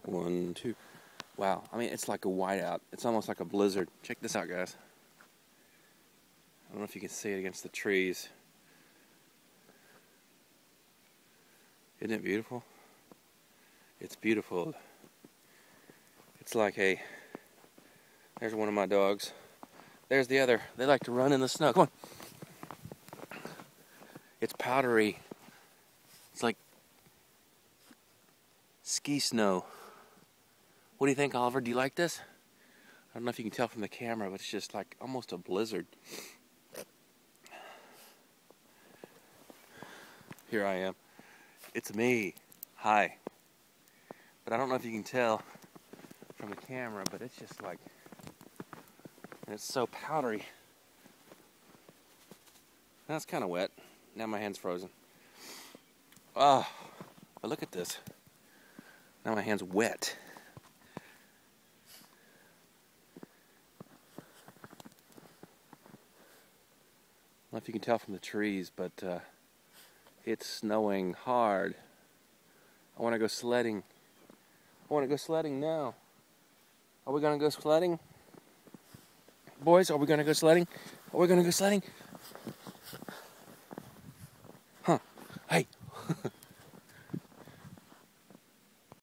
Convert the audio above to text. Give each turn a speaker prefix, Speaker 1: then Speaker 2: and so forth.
Speaker 1: 1, 2. Wow, I mean, it's like a whiteout. It's almost like a blizzard. Check this out, guys. I don't know if you can see it against the trees. Isn't it beautiful? It's beautiful. It's like a... There's one of my dogs. There's the other. They like to run in the snow. Come on. It's powdery. It's like ski snow. What do you think, Oliver? Do you like this? I don't know if you can tell from the camera, but it's just like almost a blizzard. Here I am. It's me. Hi. But I don't know if you can tell from the camera, but it's just like, and it's so powdery. That's kind of wet. Now my hand's frozen. Oh, but look at this. Now my hand's wet. I don't know if you can tell from the trees, but it's snowing hard. I want to go sledding. I want to go sledding now. Are we going to go sledding? Boys, are we going to go sledding? Are we going to go sledding? Huh. Hey.